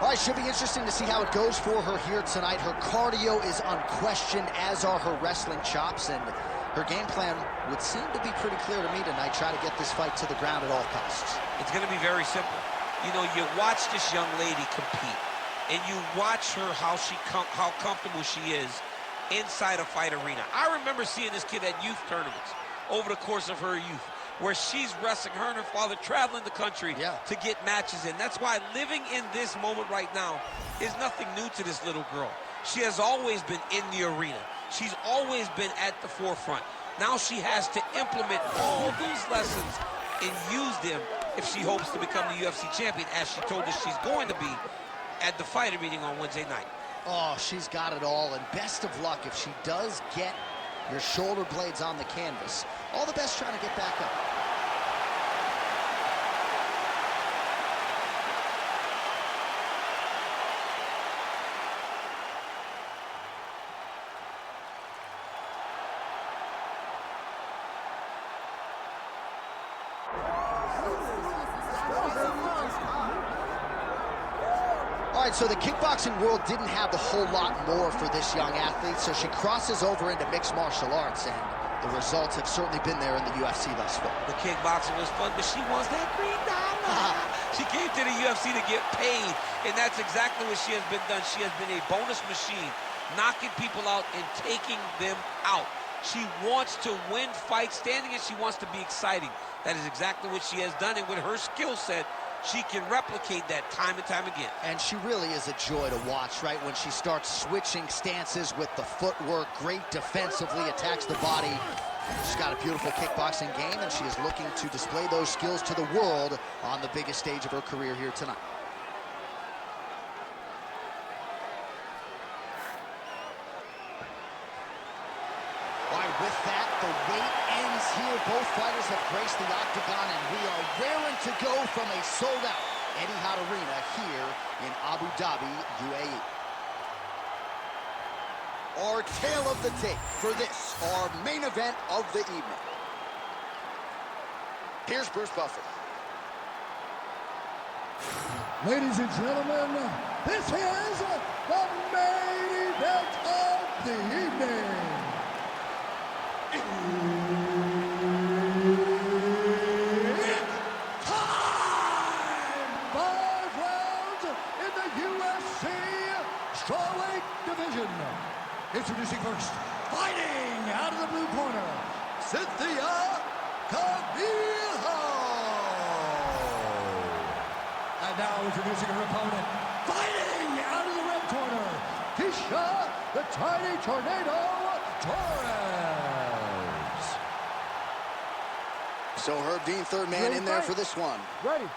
All right, should be interesting to see how it goes for her here tonight. Her cardio is unquestioned, as are her wrestling chops, and her game plan would seem to be pretty clear to me tonight. Try to get this fight to the ground at all costs. It's going to be very simple. You know, you watch this young lady compete, and you watch her how comfortable she is inside a fight arena. I remember seeing this kid at youth tournaments over the course of her youth, where she's wrestling, her and her father traveling the country to get matches in. That's why living in this moment right now is nothing new to this little girl. She has always been in the arena. She's always been at the forefront. Now she has to implement all these lessons and use them if she hopes to become the UFC champion, as she told us she's going to be at the fighter meeting on Wednesday night. Oh, she's got it all, and best of luck if she does get your shoulder blades on the canvas. All the best trying to get back up. All right, so the kickboxing world didn't have a whole lot more for this young athlete, so she crosses over into mixed martial arts, and the results have certainly been there in the UFC thus far. The kickboxing was fun, but she wants that green dollar. She came to the UFC to get paid, and that's exactly what she has been done. She has been a bonus machine, knocking people out and taking them out. She wants to win fights standing, and she wants to be exciting. That is exactly what she has done, and with her skill set, she can replicate that time and time again. And she really is a joy to watch, right? When she starts switching stances with the footwork, great defensively, attacks the body. She's got a beautiful kickboxing game, and she is looking to display those skills to the world on the biggest stage of her career here tonight. All right, with that, the wait ends here. Both fighters have graced the octagon, and we are raring to go from a sold-out Etihad Arena here in Abu Dhabi, UAE. Our tale of the tape for this, our main event of the evening. Here's Bruce Buffer. Ladies and gentlemen, this is the main event of the evening. It's time! 5 rounds in the UFC strawweight division. Introducing first, fighting out of the blue corner, Cynthia Calvillo. And now introducing her opponent, fighting out of the red corner, Tecia, the Tiny Tornado Torres. So Herb Dean, third man in there for this one. Ready.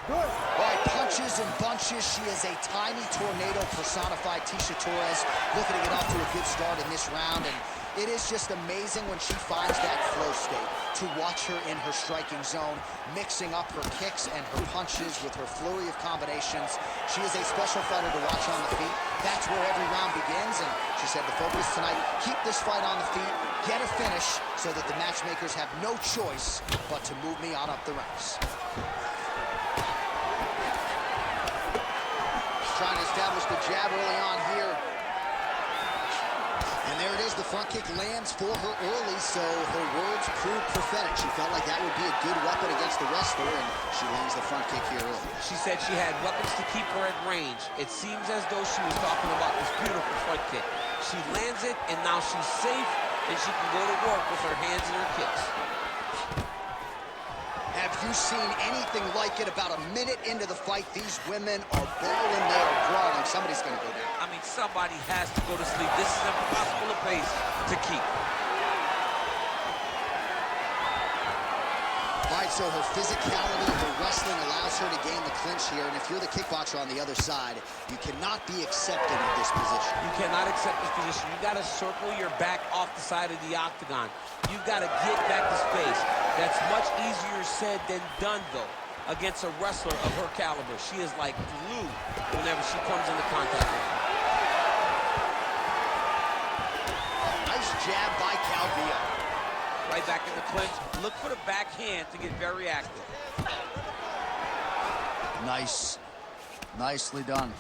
Good. All right, punches and bunches. She is a tiny tornado personified. Tecia Torres looking to get off to a good start in this round, and it is just amazing when she finds that flow state to watch her in her striking zone, mixing up her kicks and her punches with her flurry of combinations. She is a special fighter to watch on the feet. That's where every round begins, and she said the focus tonight, keep this fight on the feet, get a finish so that the matchmakers have no choice but to move me on up the ranks. Trying to establish the jab early on here. And there it is, the front kick lands for her early, so her words prove prophetic. She felt like that would be a good weapon against the wrestler, and she lands the front kick here early. She said she had weapons to keep her at range. It seems as though she was talking about this beautiful front kick. She lands it, and now she's safe, and she can go to work with her hands and her kicks. Have you seen anything like it? About a minute into the fight, these women are brawling, they are brawling. Somebody's going to go down. I mean, somebody has to go to sleep. This is impossible a pace to keep. All right, so her physicality, her wrestling allows her to gain the clinch here, and if you're the kickboxer on the other side, you cannot be accepting of this position. You cannot accept this position. You got to circle your back off the side of the octagon. You've got to get back to space. That's much easier said than done, though, against a wrestler of her caliber. She is like glue whenever she comes into contact with her. Nice jab by Calvillo. Right back in the clinch. Look for the backhand to get very active. Nice. Nicely done.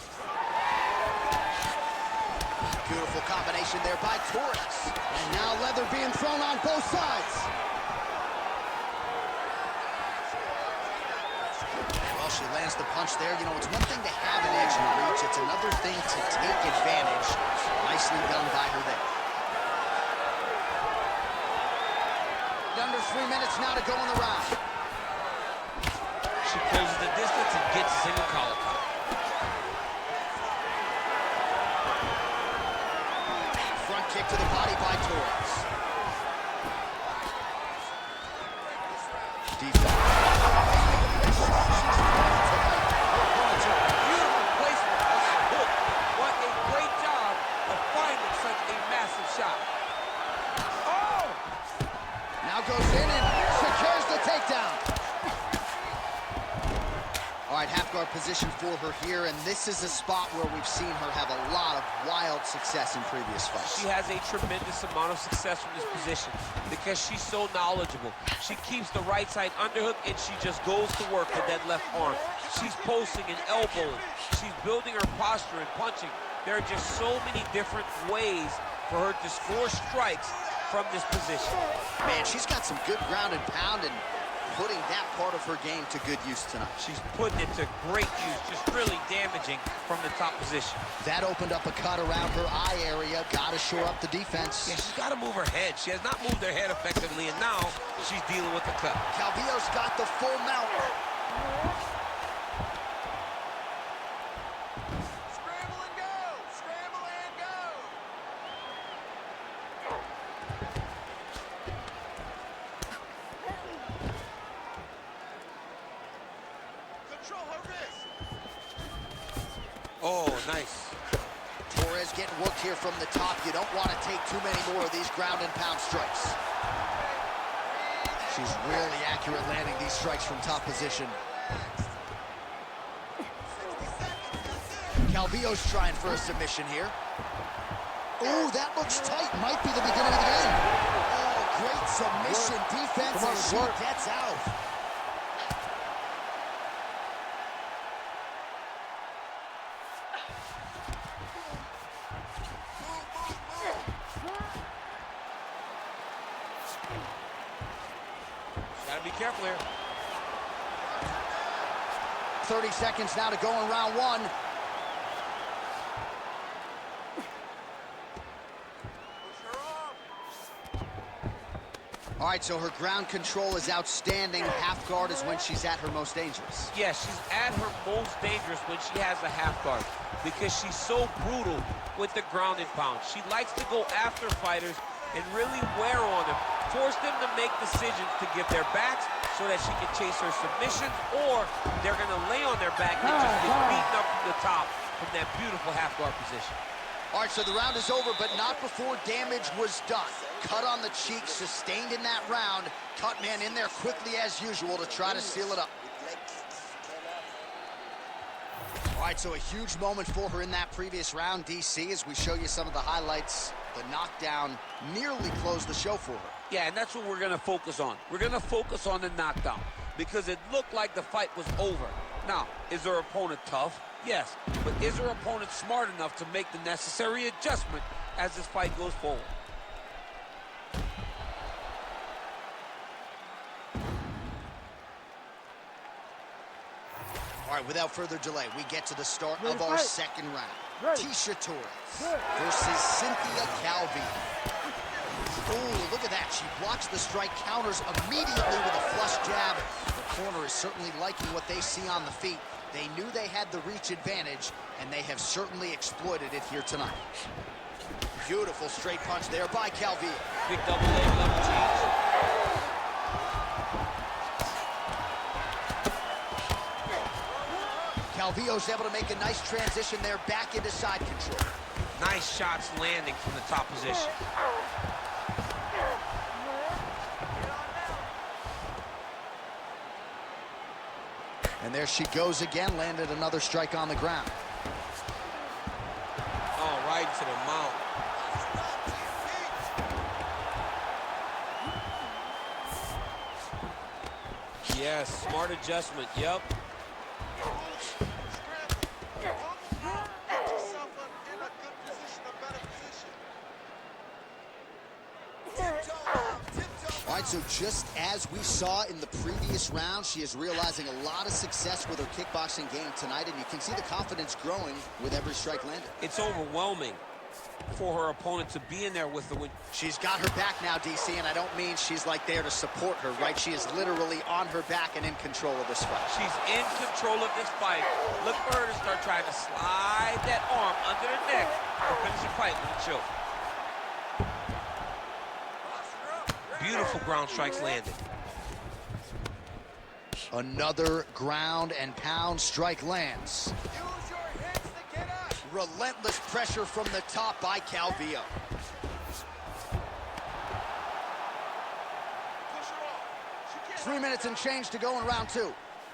Beautiful combination there by Torres. And now leather being thrown on both sides. Well, she lands the punch there. You know, it's one thing to have an edge in the reach. It's another thing to take advantage. Nicely done by her there. Under 3 minutes now to go in the round. She closes the distance and gets a single collar pop. Front kick to the body by Torres. Defense. Beautiful placement. Hook. What a great job of finding such a massive shot. Oh! Now goes in and secures the takedown. All right, half guard position for her here, and this is a spot where we've seen her have a lot of wild success in previous fights. She has a tremendous amount of success from this position because she's so knowledgeable. She keeps the right side underhook, and she just goes to work with that left arm. She's posting and elbowing. She's building her posture and punching. There are just so many different ways for her to score strikes from this position. Man, she's got some good ground and pound and putting that part of her game to good use tonight. She's putting it to great use, just really damaging from the top position. That opened up a cut around her eye area. Got to shore up the defense. Yeah, she's got to move her head. She has not moved her head effectively, and now she's dealing with the cut. Calvillo's got the full mount. Scramble and go! Scramble and go! Control her wrist! Oh, nice. Torres getting worked here from the top. You don't want to take too many more of these ground and pound strikes. She's really accurate landing these strikes from top position. Calvillo's trying for a submission here. Ooh, that looks tight. Might be the beginning of the end. Oh, great submission defense as she gets out. Gotta be careful here. 30 seconds now to go in round one. All right, so her ground control is outstanding. Half guard is when she's at her most dangerous. Yeah, she's at her most dangerous when she has a half guard because she's so brutal with the ground and pound. She likes to go after fighters and really wear on them, force them to make decisions to give their backs so that she can chase her submissions, or they're going to lay on their back and just get beaten up from the top from that beautiful half guard position. All right, so the round is over, but not before damage was done. Cut on the cheek, sustained in that round. Cut man in there quickly as usual to try to seal it up. All right, so a huge moment for her in that previous round, DC, as we show you some of the highlights. The knockdown nearly closed the show for her. Yeah, and that's what we're going to focus on. We're going to focus on the knockdown because it looked like the fight was over. Now, is her opponent tough? Yes, but is her opponent smart enough to make the necessary adjustment as this fight goes forward? All right, without further delay, we get to the start of our second round. Tecia Torres versus Cynthia Calvillo. Ooh, look at that. She blocks the strike, counters immediately with a flush jab. The corner is certainly liking what they see on the feet. They knew they had the reach advantage, and they have certainly exploited it here tonight. Beautiful straight punch there by Calvillo. Big double leg level change. Calvillo's able to make a nice transition there back into side control. Nice shots landing from the top position. And there she goes again, landed another strike on the ground. Oh, right to the mount. Yes, smart adjustment, yep. So just as we saw in the previous round, she is realizing a lot of success with her kickboxing game tonight, and you can see the confidence growing with every strike landed. It's overwhelming for her opponent to be in there with the win. She's got her back now, DC, and I don't mean she's like there to support her, right? She is literally on her back and in control of this fight. She's in control of this fight. Look for her to start trying to slide that arm under the neck to finish the fight with a choke. Beautiful ground strikes landed. Another ground and pound strike lands. Use your hips to get up. Relentless pressure from the top by Calvillo. Push her off. She can't 3 minutes and change to go in round two.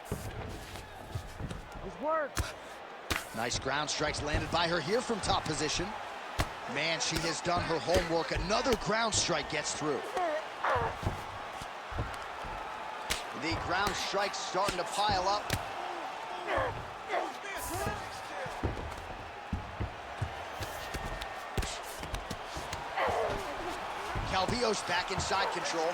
Good work. Nice ground strikes landed by her here from top position. Man, she has done her homework. Another ground strike gets through. The ground strikes starting to pile up. Calvillo's back inside control.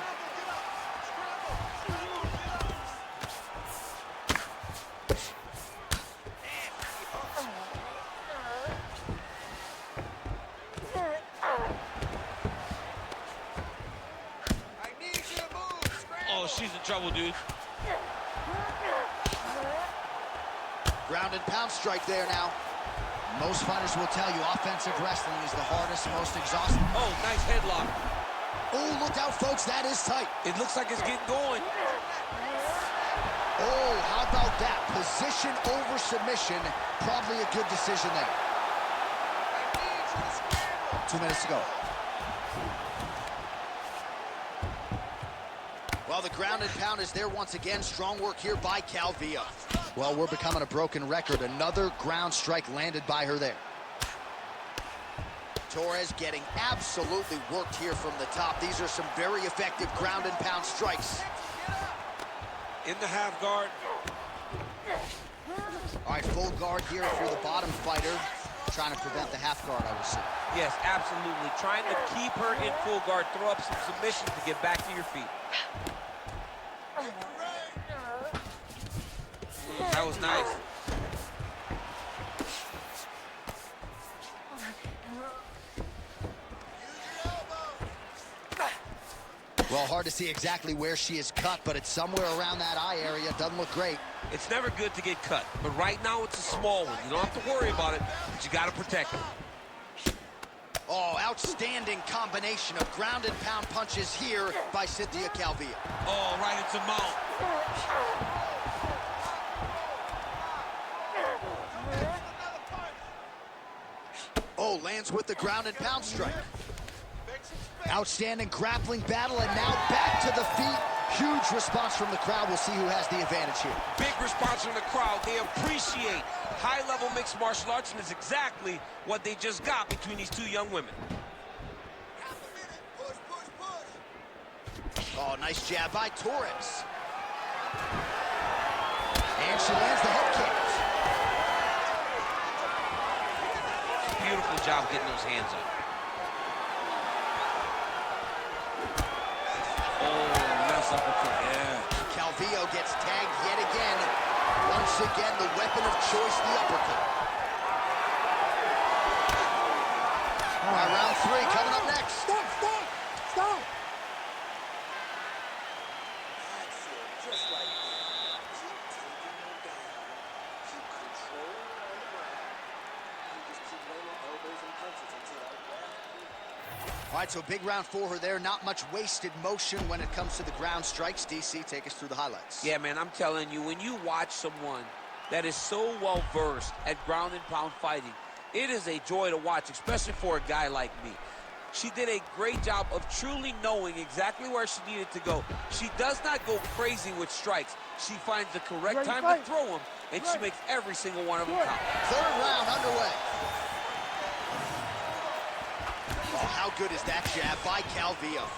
I need you to move. Scramble. Oh, she's in trouble, dude. Ground and pound strike there now. Most fighters will tell you offensive wrestling is the hardest, most exhausting. Oh, nice headlock. Oh, look out, folks. That is tight. It looks like it's getting going. Oh, how about that? Position over submission. Probably a good decision there. I need you to scramble. 2 minutes to go. Well, the ground and pound is there once again. Strong work here by Calvillo. Well, we're becoming a broken record. Another ground strike landed by her there. Torres getting absolutely worked here from the top. These are some very effective ground and pound strikes. In the half guard. All right, full guard here if you're the bottom fighter. Trying to prevent the half guard, I would say. Yes, absolutely. Trying to keep her in full guard, throw up some submissions to get back to your feet. That was nice. Well, hard to see exactly where she is cut, but it's somewhere around that eye area. Doesn't look great. It's never good to get cut, but right now it's a small one. You don't have to worry about it, but you got to protect it. Oh, outstanding combination of ground and pound punches here by Cynthia Calvillo. Oh, right into mount. Oh, lands with the ground and pound strike. Outstanding grappling battle, and now back to the feet. Huge response from the crowd. We'll see who has the advantage here. Big response from the crowd. They appreciate high-level mixed martial arts, and it's exactly what they just got between these two young women. Half a minute. Push, push, push. Oh, nice jab by Torres. And she lands the head kick. Beautiful job getting those hands up. Oh, nice uppercut, yeah. Calvillo gets tagged yet again. Once again, the weapon of choice, the uppercut. All right, round three coming up next. Stop, stop, stop. That's it. Just like that. Keep taking her down. Keep controlling her on the ground. You just keep landing elbows and punches until that ground. All right, so big round for her there. Not much wasted motion when it comes to the ground strikes. DC, take us through the highlights. Yeah, man, I'm telling you, when you watch someone that is so well-versed at ground and pound fighting, it is a joy to watch, especially for a guy like me. She did a great job of truly knowing exactly where she needed to go. She does not go crazy with strikes. She finds the correct time to throw them, and she makes every single one of them count. Third round underway. Oh, how good is that jab by Calvillo?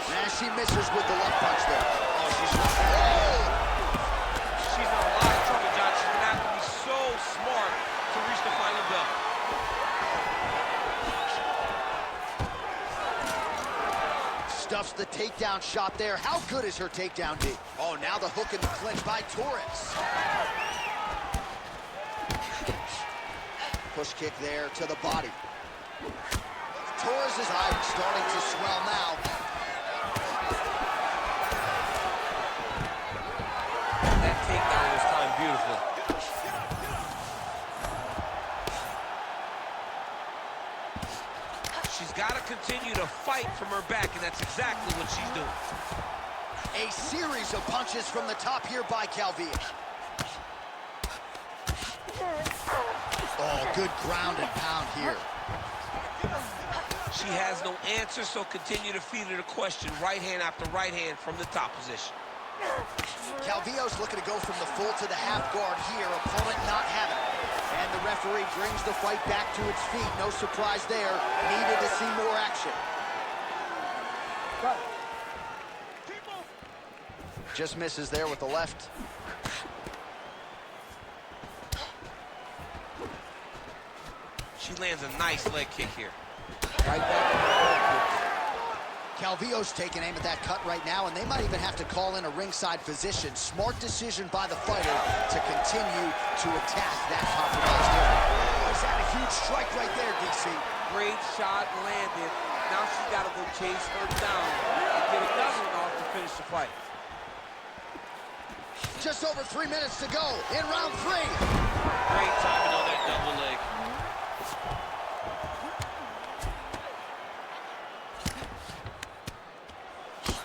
Nah, she misses with the left punch there. Oh, she's in a lot of trouble, John. She's going to have to be so smart to reach the final bell. takedown shot there. How good is her takedown D? Oh, now the hook in the clinch by Torres. Push kick there to the body. Torres' eye starting to swell now. That takedown was timed beautifully. She's got to continue to fight from her back, and that's exactly what she's doing. A series of punches from the top here by Calvillo. Oh, good ground and pound here. She has no answer, so continue to feed her the question, right hand after right hand from the top position. Calvillo's looking to go from the full to the half guard here, opponent not having it. And the referee brings the fight back to its feet. No surprise there. Needed to see more action. Just misses there with the left. She lands a nice leg kick here. Right back. Calvillo's taking aim at that cut right now, and they might even have to call in a ringside physician. Smart decision by the fighter to continue to attack that compromised area. Is that a huge strike right there, DC? Great shot landed. Now she's got to go chase her down and get another one off to finish the fight. Just over 3 minutes to go in round 3. Great timing on that double leg.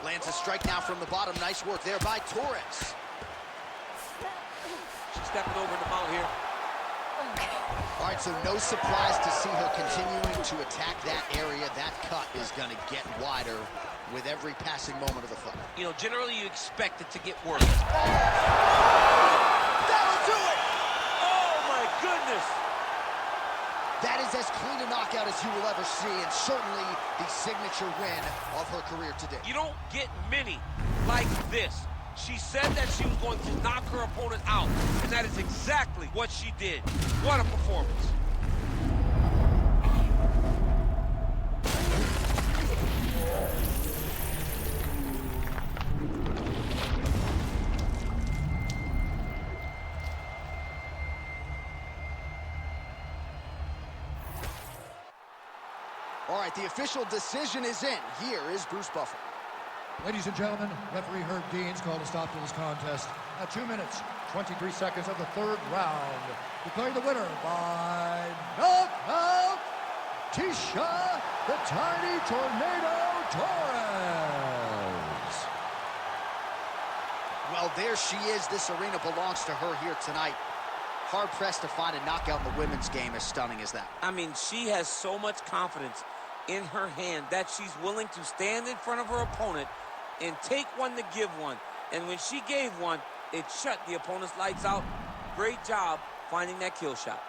Lands a strike now from the bottom. Nice work there by Torres. She's stepping over the mount here. All right, so no surprise to see her continuing to attack that area. That cut is going to get wider with every passing moment of the fight. You know, generally you expect it to get worse. That'll do it! Oh, my goodness! That is as clean a knockout as you will ever see, and certainly the signature win of her career today. You don't get many like this. She said that she was going to knock her opponent out, and that is exactly what she did. What a performance. All right, the official decision is in. Here is Bruce Buffer. Ladies and gentlemen, referee Herb Dean's called a stop to this contest at 2 minutes, 23 seconds of the third round. Declaring the winner by knockout, Tecia, the Tiny Tornado Torres. Well, there she is. This arena belongs to her here tonight. Hard-pressed to find a knockout in the women's game as stunning as that. I mean, she has so much confidence in her hand that she's willing to stand in front of her opponent and take one to give one. And when she gave one, it shut the opponent's lights out. Great job finding that kill shot.